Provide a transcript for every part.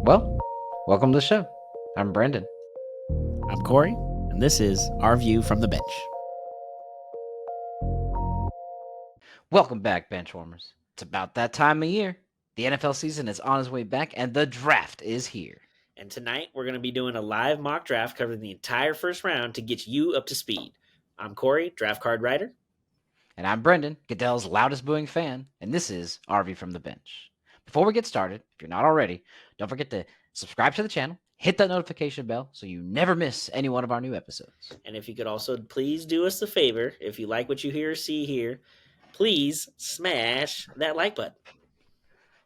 Well, welcome to the show. I'm Brendan. I'm Corey, and this is Our View from the Bench. Welcome back, benchwarmers. It's about that time of year. The NFL season is on its way back, and the draft is here. And tonight we're going to be doing a live mock draft covering the entire first round to get you up to speed. I'm Corey, draft card writer. And I'm Brendan, Goodell's loudest booing fan, and this is Our View from the Bench. Before we get started, if you're not already, don't forget to subscribe to the channel, hit that notification bell so you never miss any one of our new episodes. And if you could also please do us a favor, if you like what you hear or see here, please smash that like button.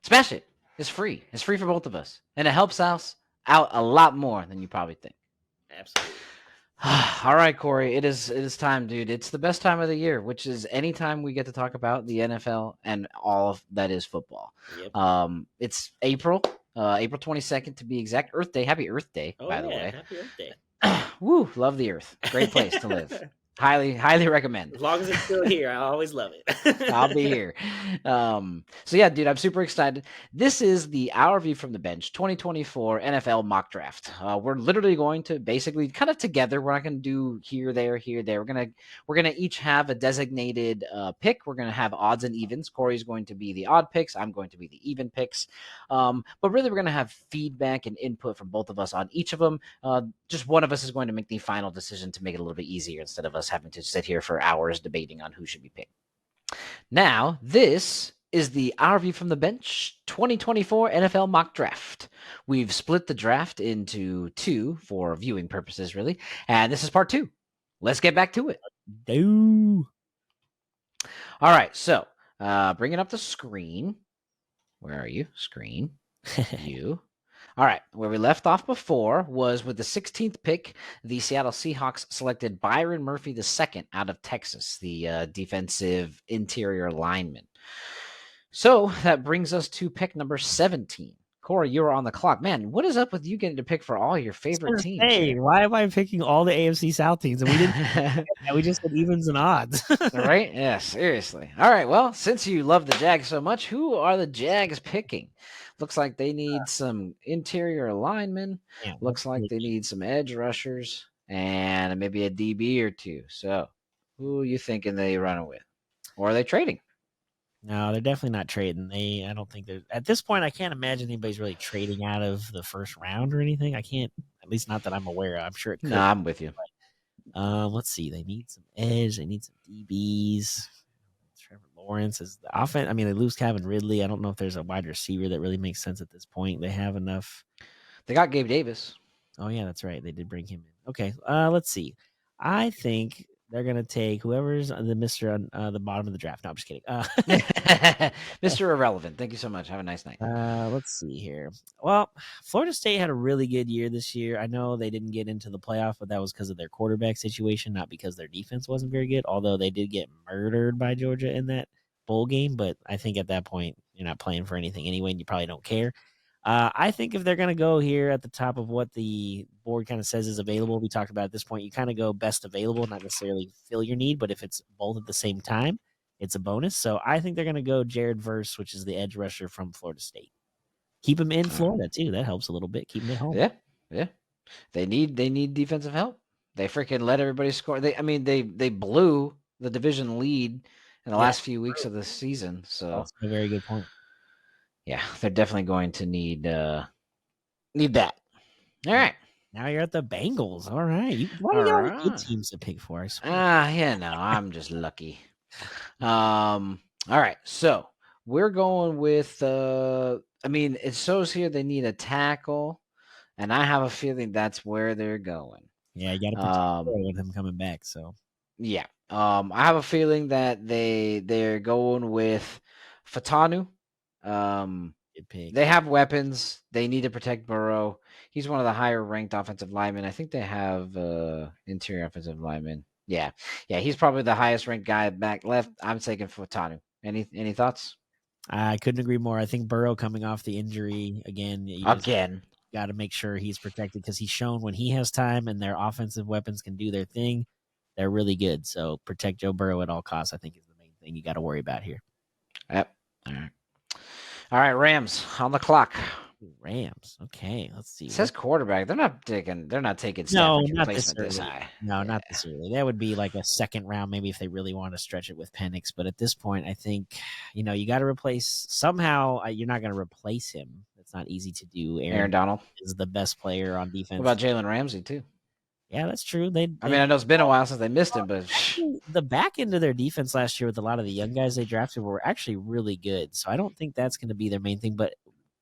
Smash it. It's free. It's free for both of us, and it helps us out a lot more than you probably think. Absolutely. All right, Corey, it is time, dude. It's the best time of the year, which is anytime we get to talk about the NFL and all of that is football. Yep. It's April 22nd to be exact. Earth Day. Happy Earth Day, by the way. Happy Earth Day. Woo, love the Earth. Great place to live. Highly recommend. As long as it's still here, I always love it. I'll be here. So yeah, dude, I'm super excited. This is the Our View from the Bench 2024 NFL mock draft. We're literally going to basically kind of together. We're not going to do here, there. We're gonna each have a designated pick. We're gonna have odds and evens. Corey's going to be the odd picks. I'm going to be the even picks. But really, we're gonna have feedback and input from both of us on each of them. Just one of us is going to make the final decision to make it a little bit easier instead of us having to sit here for hours debating on who should be picked. Now, this is the Our View from the Bench 2024 NFL mock draft. We've split the draft into two for viewing purposes, really, and this is part two. Let's get back to it. All right, so bringing up the screen. Where are you? Screen. You. All right, where we left off before was with the 16th pick, the Seattle Seahawks selected Byron Murphy II out of Texas, the defensive interior lineman. So that brings us to pick number 17. Corey, you were on the clock. Man, what is up with you getting to pick for all your favorite teams? Hey, why am I picking all the AFC South teams? And we didn't. We just did evens and odds. Right? Yeah, seriously. All right, well, since you love the Jags so much, who are the Jags picking? Looks like they need some interior linemen. Yeah, Looks like they need some edge rushers and maybe a DB or two. So, who are you thinking they run with? Or are they trading? No, they're definitely not trading. I don't think they're at this point. I can't imagine anybody's really trading out of the first round or anything. I can't, at least not that I'm aware of. I'm sure it could. No, I'm with you. But, let's see. They need some edge. They need some DBs. Trevor Lawrence is the offense. I mean, they lose Calvin Ridley. I don't know if there's a wide receiver that really makes sense at this point. They have enough. They got Gabe Davis. Oh yeah, that's right. They did bring him in. Okay, let's see. I think they're gonna take whoever's the Mister on the bottom of the draft. No, I'm just kidding. Mr. Irrelevant. Thank you so much. Have a nice night. Let's see here. Well, Florida State had a really good year this year. I know they didn't get into the playoff, but that was because of their quarterback situation, not because their defense wasn't very good. Although they did get murdered by Georgia in that bowl game, but I think at that point you're not playing for anything anyway, and you probably don't care. I think if they're going to go here at the top of what the board kind of says is available, we talked about at this point, you kind of go best available, not necessarily fill your need, but if it's both at the same time, it's a bonus. So I think they're going to go Jared Verse, which is the edge rusher from Florida State. Keep him in Florida too. That helps a little bit. Keep him at home. Yeah. They need defensive help. They freaking let everybody score. They blew the division lead in the last few weeks of the season. So that's a very good point. Yeah, they're definitely going to need that. All right. Now you're at the Bengals. All right. Why do you got good teams to pick for? I'm just lucky. All right. So we're going with it shows here they need a tackle, and I have a feeling that's where they're going. Yeah, you got to with him coming back. So yeah. I have a feeling that they're going with Fatanu. They have weapons. They need to protect Burrow. He's one of the higher ranked offensive linemen. I think they have interior offensive linemen. Yeah. He's probably the highest ranked guy back left. I'm taking Fatanu. Any thoughts? I couldn't agree more. I think Burrow coming off the injury again. Got to make sure he's protected because he's shown when he has time and their offensive weapons can do their thing, they're really good. So protect Joe Burrow at all costs, I think, is the main thing you got to worry about here. Yep. All right, Rams on the clock. Rams. Okay, let's see. It says quarterback. They're not taking No, Stafford's not this replacement this early. high. No, Yeah. not this early. That would be like a second round, maybe if they really want to stretch it with Penix. But at this point, I think you got to replace somehow. You're not going to replace him. It's not easy to do. Aaron Aaron Donald. is the best player on What defense. about Jalen Ramsey too? Yeah, that's true. They I mean, I know it's been a while since they missed him, but actually, the back end of their defense last year with a lot of the young guys they drafted were actually really good. So I don't think that's going to be their main thing. But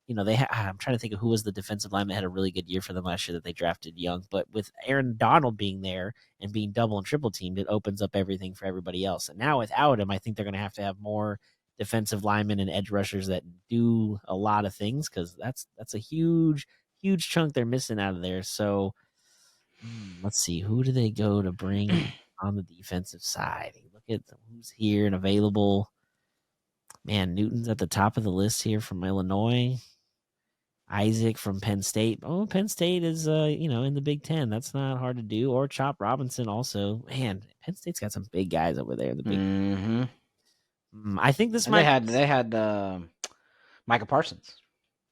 I'm trying to think of who was the defensive lineman that had a really good year for them last year that they drafted young. But with Aaron Donald being there and being double and triple teamed, it opens up everything for everybody else. And now without him, I think they're going to have more defensive linemen and edge rushers that do a lot of things, because that's a huge chunk they're missing out of there. So let's see, who do they go to bring on the defensive side? Look at who's here and available. Man, Newton's at the top of the list here from Illinois. Isaac from Penn State. Oh, Penn State is in the Big Ten. That's not hard to do. Or Chop Robinson also. Man, Penn State's got some big guys over there in the Big mm-hmm. I think this And might they had Micah Parsons.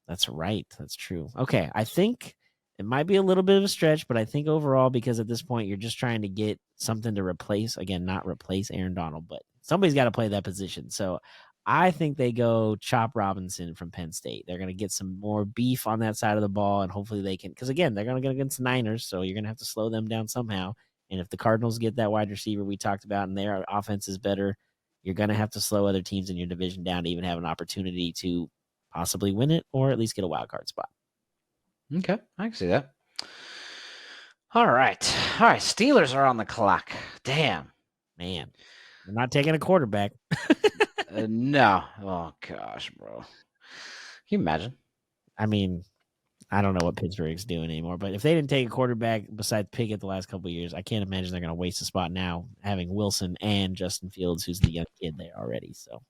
That's right. That's true. Okay. I think it might be a little bit of a stretch, but I think overall, because at this point you're just trying to get something to replace, again, not replace Aaron Donald, but somebody's got to play that position. So I think they go Chop Robinson from Penn State. They're going to get some more beef on that side of the ball, and hopefully they can, because again, they're going to go against the Niners, so you're going to have to slow them down somehow. And if the Cardinals get that wide receiver we talked about and their offense is better, you're going to have to slow other teams in your division down to even have an opportunity to possibly win it or at least get a wild card spot. Okay, I can see that. All right. Steelers are on the clock. Damn. Man, they're not taking a quarterback. No. Oh, gosh, bro. Can you imagine? I mean, I don't know what Pittsburgh's doing anymore, but if they didn't take a quarterback besides Pickett the last couple of years, I can't imagine they're going to waste a spot now having Wilson and Justin Fields, who's the young kid there already. So,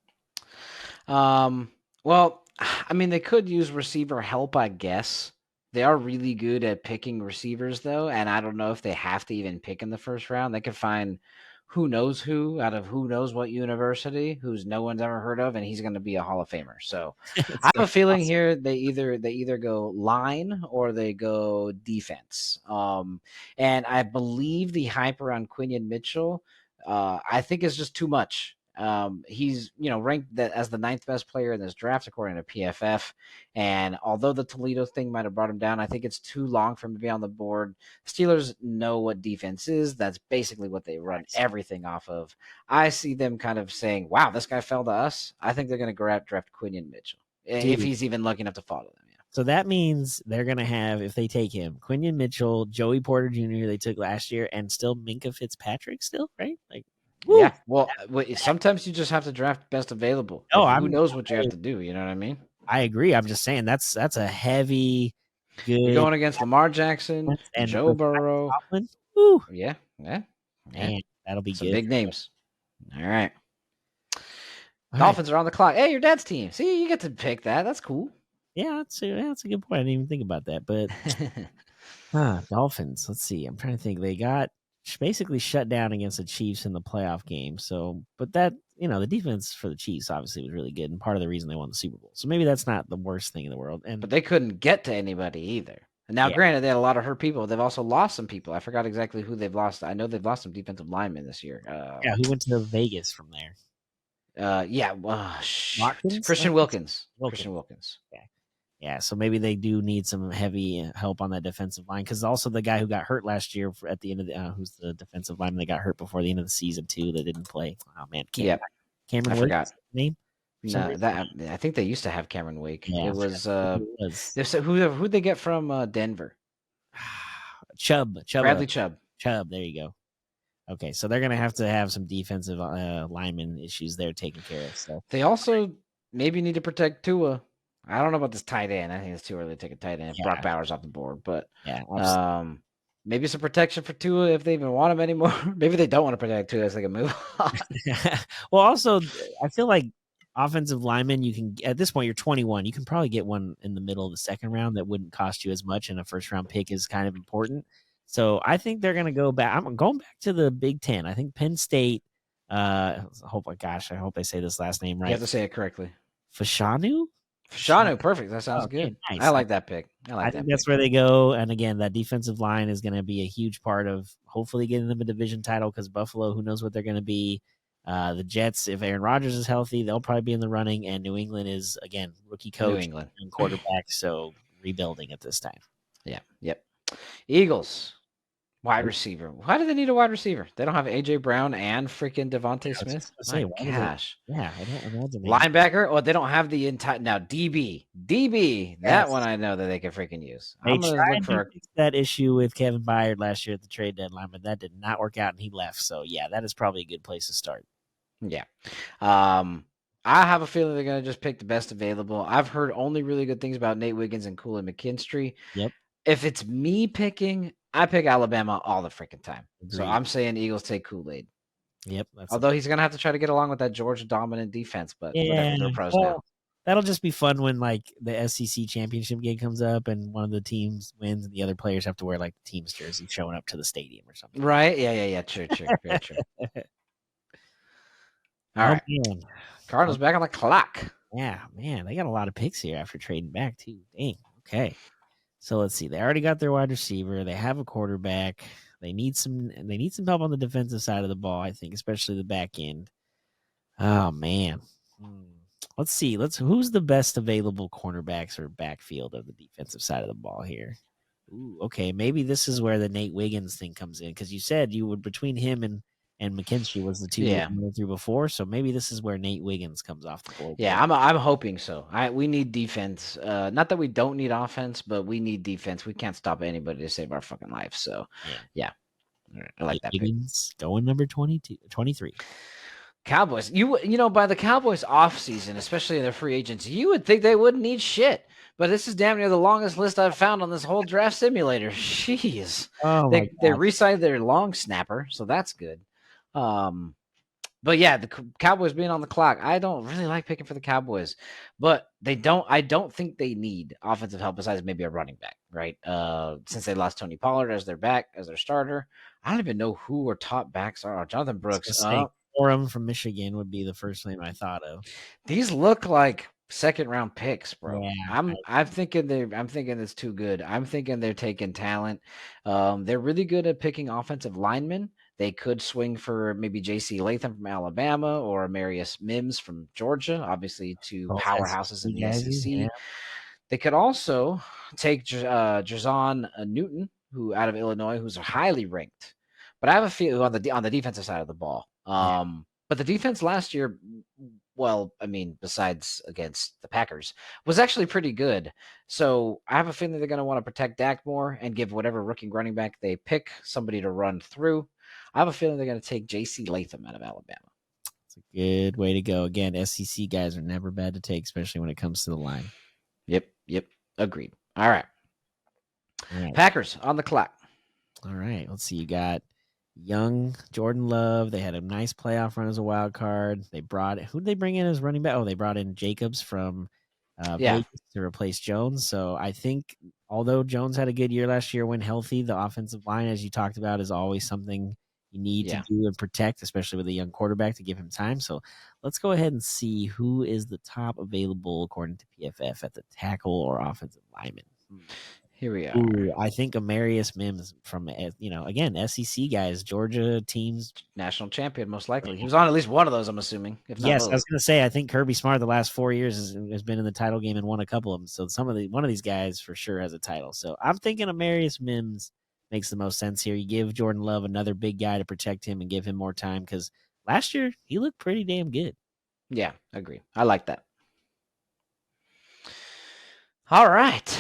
well, I mean, they could use receiver help, I guess. They are really good at picking receivers, though, and I don't know if they have to even pick in the first round. They could find who knows who out of who knows what university, who's no one's ever heard of, and he's going to be a Hall of Famer. So I have a feeling awesome. here they either go line or they go defense. And I believe the hype around Quinion Mitchell, I think is just too much. He's ranked as the 9th best player in this draft according to PFF, and although the Toledo thing might have brought him down, I think it's too long for him to be on the board. Steelers know what defense is. That's basically what they run everything off of. I see them kind of saying, wow, this guy fell to us. I think they're going to draft Quinion Mitchell, if he's even lucky enough to fall to them. Yeah. So that means they're going to have, if they take him, Quinion Mitchell, Joey Porter Jr., they took last year, and still Minka Fitzpatrick still, right? Like, woo. Yeah, well, sometimes you just have to draft best available. Who knows what you have to do? You know what I mean? I agree. I'm just saying that's a heavy, good. You're going against Lamar Jackson and Joe Burrow. Yeah. Man, that'll be some good. Big names. All right. Dolphins are on the clock. Hey, your dad's team. See, you get to pick that. That's cool. Yeah, that's a good point. I didn't even think about that. But Dolphins. Let's see. I'm trying to think. They got basically shut down against the Chiefs in the playoff game. So, but that, the defense for the Chiefs obviously was really good and part of the reason they won the Super Bowl. So maybe that's not the worst thing in the world. But they couldn't get to anybody either. Now, granted, they had a lot of hurt people. They've also lost some people. I forgot exactly who they've lost. I know they've lost some defensive linemen this year. Who went to Vegas from there? Christian Wilkins. Christian Wilkins. Yeah, so maybe they do need some heavy help on that defensive line, because also the guy who got hurt last year at the end of the who's the defensive lineman that got hurt before the end of the season too, that didn't play. Oh man, Cameron I forgot name. No, I think they used to have Cameron Wake. Yeah, it was who'd they get from Denver? Chubb. Bradley Chubb. Chubb. There you go. Okay, so they're gonna have to have some defensive lineman issues there taken care of. So they also maybe need to protect Tua. I don't know about this tight end. I think it's too early to take a tight end if Brock Bowers off the board. But maybe some protection for Tua if they even want him anymore. Maybe they don't want to protect Tua so they can move on. Well, also, I feel like offensive linemen, you can, at this point, you're 21. You can probably get one in the middle of the second round that wouldn't cost you as much, and a first-round pick is kind of important. So I think they're going to go back. I'm going back to the Big Ten. I think Penn State, I hope I say this last name right. You have to say it correctly. Fashanu? Fashanu, perfect. That sounds Okay, good. I nice. like that pick. I I like think that pick. that's where they go. And again, that defensive line is going to be a huge part of hopefully getting them a division title because Buffalo, who knows what they're going to be. The Jets, if Aaron Rodgers is healthy, they'll probably be in the running. And New England is, again, rookie New coach England. and quarterback, so rebuilding at this time. Yeah. Yep. Eagles. Wide Oh, receiver. Why do they need a wide receiver? They don't have AJ Brown and freaking Devontae I was Smith. just going to say, My why do they? gosh. Yeah, I don't imagine they need. Linebacker. Oh, they don't have the entire now. DB. DB. That one Yes. I know that they can freaking use. They I'm gonna look tried to for a fix that issue with Kevin Byard last year at the trade deadline, but that did not work out and he left. So, yeah, that is probably a good place to start. yeah. I have a feeling they're gonna just pick the best available. I've heard only really good things about Nate Wiggins and Cooley McKinstry. Yep. If it's me picking, I pick Alabama all the freaking time. So Agreed. I'm saying Eagles take Kool-Aid. Yep. That's a Although he's gonna have to try to get along with that Georgia dominant defense, but yeah. whatever, they're pros now. Well, that'll just be fun when like the SEC championship game comes up and one of the teams wins and the other players have to wear like the team's jersey showing up to the stadium or something. Right? Yeah. True. Very true. All Oh right. man. Cardinals back on the clock. Yeah, man, they got a lot of picks here after trading back too. Dang. Okay. So let's see. They already got their wide receiver. They have a quarterback. They need some help on the defensive side of the ball, I think, especially the back end. Oh man. Hmm. Let's see. Who's the best available cornerbacks or backfield of the defensive side of the ball here? Ooh, okay. Maybe this is where the Nate Wiggins thing comes in because you said you would between him and McKinstry was the two you Yeah. went through before. So maybe this is where Nate Wiggins comes off the board. Yeah, I'm hoping so. We need defense. Not that we don't need offense, but we need defense. We can't stop anybody to save our fucking life. So, yeah. All right, I like Nate that pick. Wiggins going number 23. Cowboys. You know, by the Cowboys off season, especially their free agents, you would think they wouldn't need shit. But this is damn near the longest list I've found on this whole draft simulator. Jeez. Oh my They god. re-signed their long snapper, so that's good. But yeah, the Cowboys being on the clock, I don't really like picking for the Cowboys, but I don't think they need offensive help besides maybe a running back, right? Since they lost Tony Pollard as their starter, I don't even know who our top backs are. Jonathan I was Brooks. gonna say Corum from Michigan would be the first name I thought of. These look like second round picks, bro. Yeah. I'm thinking it's too good. I'm thinking they're taking talent. They're really good at picking offensive linemen. They could swing for maybe J.C. Latham from Alabama or Amarius Mims from Georgia, obviously two Both powerhouses in SEC the guys, yeah. SEC. They could also take Jazon Newton, who out of Illinois, who's highly ranked. But I have a feel on the defensive side of the ball. Yeah. But the defense last year, well, I mean, besides against the Packers, was actually pretty good. So I have a feeling they're going to want to protect Dak more and give whatever rookie running back they pick somebody to run through. I have a feeling they're going to take J.C. Latham out of Alabama. It's a good way to go. Again, SEC guys are never bad to take, especially when it comes to the line. Yep. Agreed. All right. All Packers on the clock. All right. Let's see. You got young Jordan Love. They had a nice playoff run as a wild card. Who'd they bring in as running back? Oh, they brought in Jacobs from Yeah. Vegas to replace Jones. So I think although Jones had a good year last year when healthy, the offensive line, as you talked about, is always something you need to do and protect, especially with a young quarterback to give him time. So let's go ahead and see who is the top available according to PFF at the tackle or offensive lineman. Here we are. Ooh, I think Amarius Mims from again SEC guys, Georgia teams, national champion most likely. He was on at least one of those, I'm assuming. If not yes, both. I was going to say I think Kirby Smart the last 4 years has been in the title game and won a couple of them. So one of these guys for sure has a title. So I'm thinking Amarius Mims makes the most sense here. You give Jordan Love another big guy to protect him and give him more time because last year he looked pretty damn good. Yeah, agree. I like that. All right.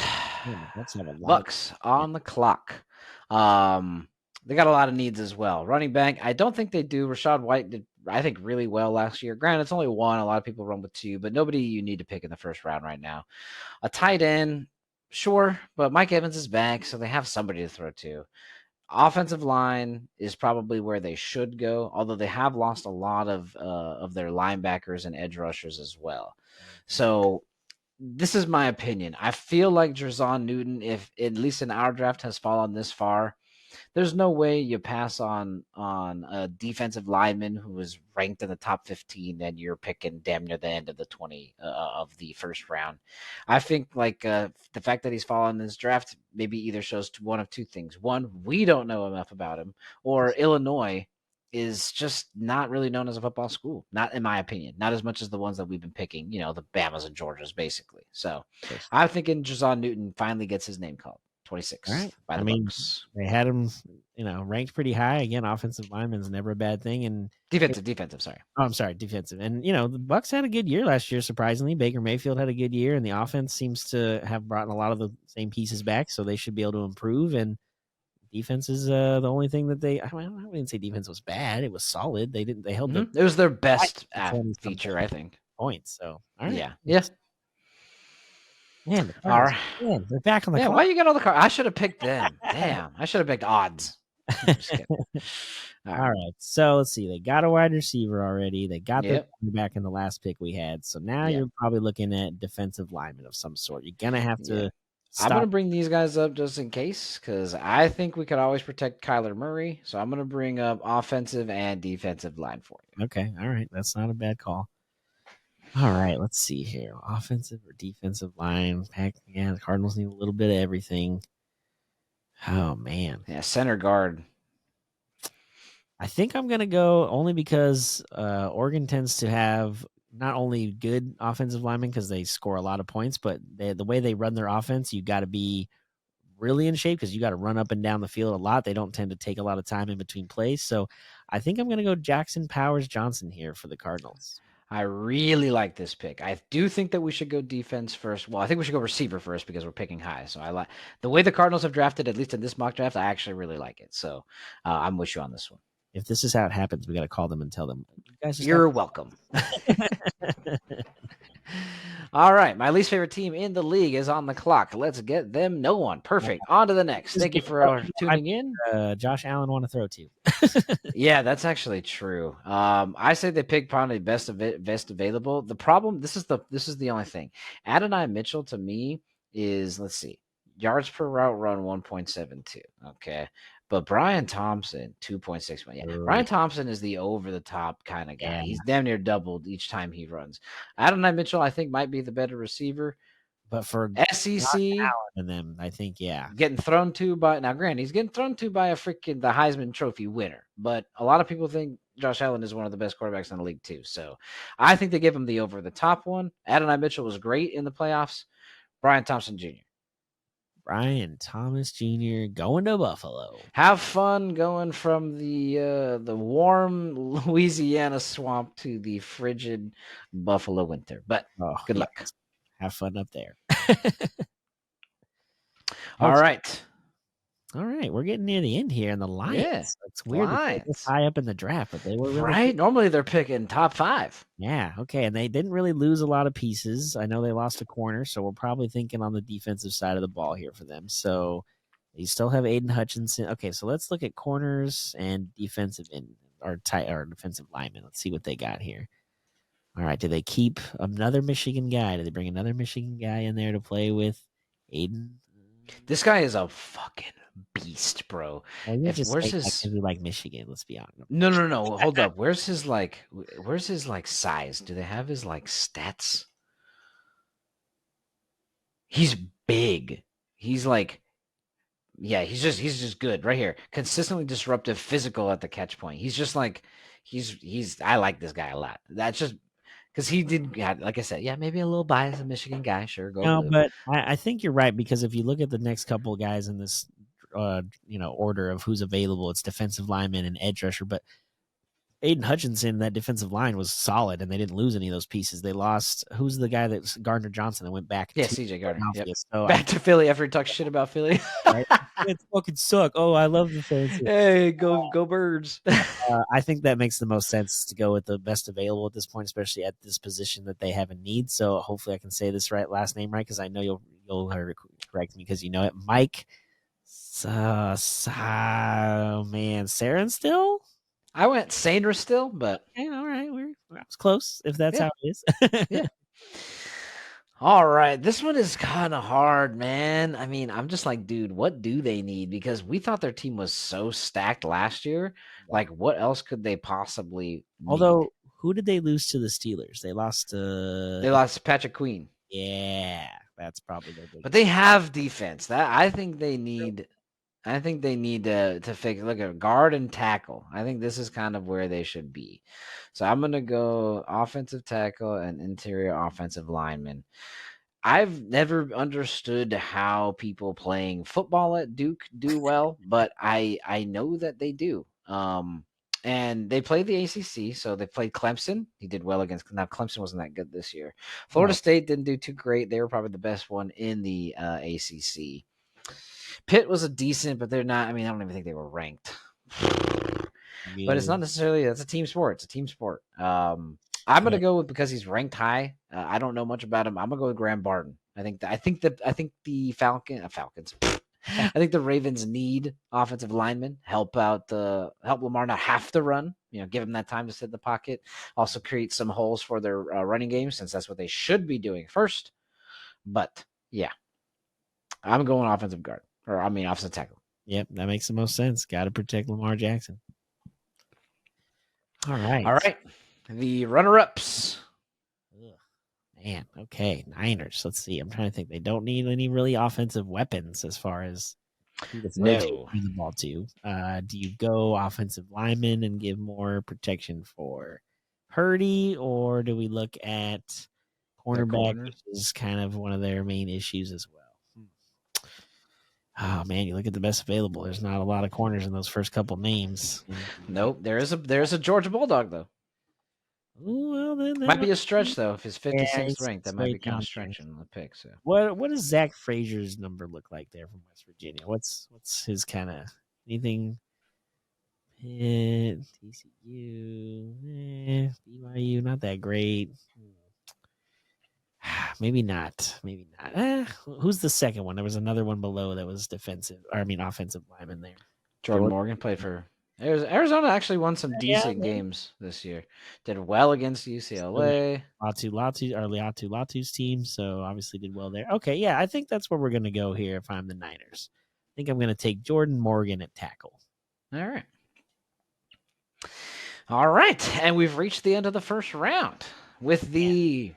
Let's have a Bucks on the clock. They got a lot of needs as well. Running back, I don't think they do. Rashad White did, I think, really well last year. Granted, it's only one. A lot of people run with two, but nobody you need to pick in the first round right now. A tight end, sure, but Mike Evans is back, so they have somebody to throw to. Offensive line is probably where they should go, although they have lost a lot of their linebackers and edge rushers as well. So this is my opinion. I feel like Jazon Newton, if at least in our draft has fallen this far, there's no way you pass on a defensive lineman who was ranked in the top 15 and you're picking damn near the end of the 20 of the first round. I think the fact that he's fallen in this draft maybe either shows one of two things. One, we don't know enough about him, or Illinois is just not really known as a football school. Not in my opinion. Not as much as the ones that we've been picking, the Bamas and Georgias, basically. So I'm thinking Jazon Newton finally gets his name called. All 26th right. by I the mean, Bucks. they had him, ranked pretty high. Again, offensive lineman's never a bad thing. And Defensive, sorry. oh, I'm sorry, defensive. And the Bucks had a good year last year. Surprisingly, Baker Mayfield had a good year, and the offense seems to have brought a lot of the same pieces back, so they should be able to improve. And defense is the only thing that I wouldn't say defense was bad. It was solid. They held their It was their best 20 feature, I think. points. So all right, Yeah. Man, the All Cardinals, right. man, they're back on the Yeah, clock. why you got all the cards? I should have picked them. Damn, I should have picked odds. Just kidding. All right. So let's see. They got a wide receiver already. They got their Yep. back in the last pick we had. So now Yep. you're probably looking at defensive lineman of some sort. You're gonna have to I'm stop. going to bring these guys up just in case because I think we could always protect Kyler Murray. So I'm going to bring up offensive and defensive line for you. Okay. All right. That's not a bad call. All right. Let's see here. Offensive or defensive line. Heck, yeah, the Cardinals need a little bit of everything. Oh man. Yeah, center guard. I think I'm gonna go only because Oregon tends to have not only good offensive linemen because they score a lot of points, but the way they run their offense, you got to be really in shape because you got to run up and down the field a lot. They don't tend to take a lot of time in between plays. So I think I'm going to go Jackson Powers Johnson here for the Cardinals. I really like this pick. I do think that we should go defense first. Well, I think we should go receiver first because we're picking high. So I like the way the Cardinals have drafted, at least in this mock draft. I actually really like it. So I'm with you on this one. If this is how it happens, we got to call them and tell them, you guys just You're welcome. All right. My least favorite team in the league is on the clock. Let's get them. No one. Perfect. On to the next. Thank you for tuning in. Josh Allen want to throw to. Yeah, that's actually true. I say they pick probably best available. The problem, this is the only thing. Adonai Mitchell to me is, let's see, yards per route run 1.72. Okay. But Brian Thompson, 2.61. Yeah. Brian Thompson is the over-the-top kind of guy. Yeah. He's damn near doubled each time he runs. Adonai Mitchell, I think, might be the better receiver. But for SEC and them, I think, yeah. Getting thrown to by, now granted, he's getting thrown to by the Heisman Trophy winner. But a lot of people think Josh Allen is one of the best quarterbacks in the league, too. So I think they give him the over-the-top one. Adonai Mitchell was great in the playoffs. Brian Thompson Jr. Brian Thomas Jr. going to Buffalo. Have fun going from the warm Louisiana swamp to the frigid Buffalo winter. But good luck. Have fun up there. All right. All right. We're getting near the end here, and the Lions. Yeah, it's weird that they're this high up in the draft, but they were really right. Good. Normally they're picking top 5. Yeah. Okay. And they didn't really lose a lot of pieces. I know they lost a corner, so we're probably thinking on the defensive side of the ball here for them. So you still have Aiden Hutchinson. Okay. So let's look at corners and defensive or defensive linemen. Let's see what they got here. All right. Do they keep another Michigan guy? Do they bring another Michigan guy in there to play with Aiden? This guy is a fucking beast, bro. Where's his like Michigan? Let's be honest. No. Hold up. Where's his size? Do they have his stats? He's big. He's he's just good right here. Consistently disruptive, physical at the catch point. He's just I like this guy a lot. That's just because he did, like I said, maybe a little biased, a Michigan guy. Sure, go. No, blue. But I think you're right because if you look at the next couple of guys in this, order of who's available, it's defensive lineman and edge rusher. But Aiden Hutchinson, that defensive line was solid, and they didn't lose any of those pieces. They lost who's the guy that's Gardner Johnson that went back? Yeah, CJ Gardner. Yep. So back to Philly after he talked shit about Philly. Right? It fucking suck. Oh, I love the fans. Hey, go Birds. I think that makes the most sense to go with the best available at this point, especially at this position that they have a need. So hopefully I can say this last name right because I know you'll correct me because you know it. Mike. Man, Sarin still. I went Sandra still, but all right, I was close. If that's how it is. Yeah. All right, this one is kind of hard, man. I mean, I'm just like, dude, what do they need? Because we thought their team was so stacked last year. Yeah. Like, what else could they possibly need? Although, who did they lose to the Steelers? They lost They to. lost Patrick Queen, Yeah, that's probably their but they biggest. have defense. That I think they need. I think they need to fix. Look at guard and tackle. I think this is kind of where they should be. So I'm gonna go offensive tackle and interior offensive lineman. I've never understood how people playing football at Duke do well, but I know that they do. And they played the ACC, so they played Clemson. He did well against. Now Clemson wasn't that good this year. Florida No, State didn't do too great. They were probably the best one in the ACC. Pitt was a decent, but they're not. I mean, I don't even think they were ranked. But it's not you. necessarily. It's a team sport. It's a team sport. I'm Yeah, gonna go with because he's ranked high. I don't know much about him. I'm gonna go with Graham Barton. I think the Falcons. I think the Ravens need offensive linemen help Lamar not have to run. Give him that time to sit in the pocket. Also create some holes for their running game since that's what they should be doing first. But yeah, I'm going offensive guard offensive tackle. yep, that makes the most sense. Got to protect Lamar Jackson. All All right. right, the runner-ups. Ugh, man, okay. Niners. Let's see. I'm trying to think. They don't need any really offensive weapons as far as who to throw No, the ball to. Do you go offensive lineman and give more protection for Purdy, or do we look at the cornerback, corner. which is kind of one of their main issues as well? Oh man, you look at the best available. There's not a lot of corners in those first couple names. Nope, there's a Georgia Bulldog though. Ooh, well, then that Might might be a stretch though. If it's yeah, 56th ranked, that it's might way be kind of down there. stretching the pick. So What does Zach Frazier's number look like there from West Virginia? What's his kind of anything? TCU, BYU, not that great. Maybe not. Maybe not. Who's the second one? There was another one below that was defensive. Or I mean, offensive lineman there. Jordan Jordan. Morgan played for Arizona. Actually won some Yeah, decent games this year. Did well against still there. UCLA. Latu Latu's team, so obviously did well there. Okay, yeah, I think that's where we're gonna go here if I'm the Niners. I think I'm gonna take Jordan Morgan at tackle. All right. All right, and we've reached the end of the first round with the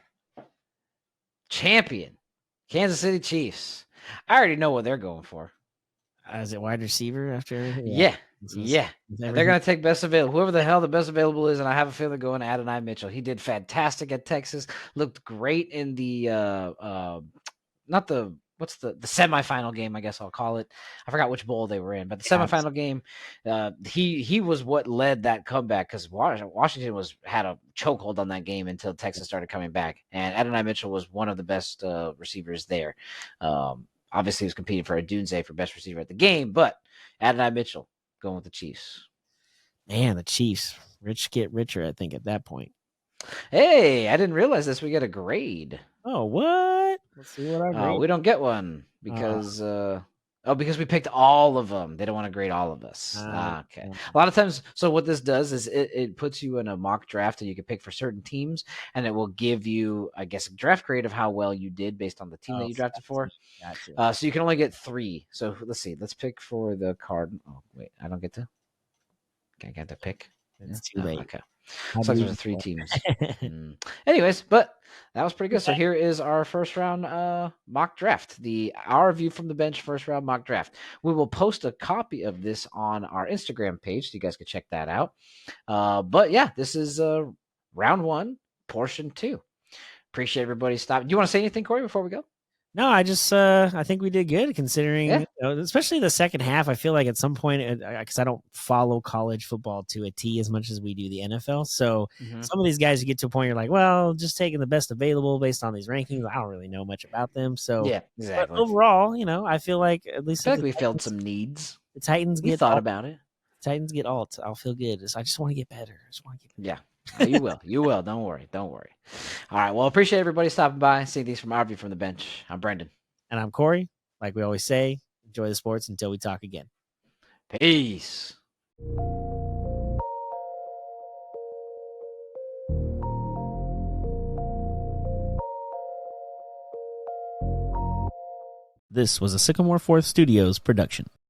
champion, Kansas City Chiefs. I already know what they're going for. Is it wide receiver after everything? Yeah. Yeah, So yeah. And they're going to take best available. Whoever the hell the best available is, and I have a feeling going to Adonai Mitchell. He did fantastic at Texas. Looked great in the not the what's the semifinal game, I guess I'll call it. I forgot which bowl they were in, but the semifinal game, he was what led that comeback because Washington had a chokehold on that game until Texas started coming back, and Adonai Mitchell was one of the best receivers there. Obviously, he was competing for a Dunze for best receiver at the game, but Adonai Mitchell going with the Chiefs. Man, the Chiefs. Rich get richer, I think, at that point. Hey, I didn't realize this. We get a grade. Oh, what? Let's see what our grade. We don't get one because because we picked all of them. They don't want to grade all of us. Okay. A lot of times, so what this does is it puts you in a mock draft that you can pick for certain teams, and it will give you, I guess, a draft grade of how well you did based on the team that you drafted for. Gotcha. So you can only get 3. So let's see. Let's pick for the card. Oh wait, I don't get to. Can't get to pick. It's too late. Okay. So there's 3 teams. Anyways, but that was pretty good. So here is our first round mock draft. Our view from the bench first round mock draft. We will post a copy of this on our Instagram page, so you guys can check that out. But yeah, this is round 1, portion 2. Appreciate everybody stopping. Do you want to say anything, Corey, before we go? No, I think we did good considering, especially the second half. I feel like at some point, because I don't follow college football to a T as much as we do the NFL. So some of these guys, you get to a point, you're like, well, just taking the best available based on these rankings. I don't really know much about them. So yeah, exactly. But overall, I feel like at least we filled some needs. The Titans we thought about it. Titans get alt. I'll feel good. I just want to get better. Yeah. You will. You will. Don't worry. Don't worry. All right. Well, appreciate everybody stopping by. See these from our view from the bench. I'm Brendan. And I'm Corey. Like we always say, enjoy the sports until we talk again. Peace. This was a Sycamore Fourth Studios production.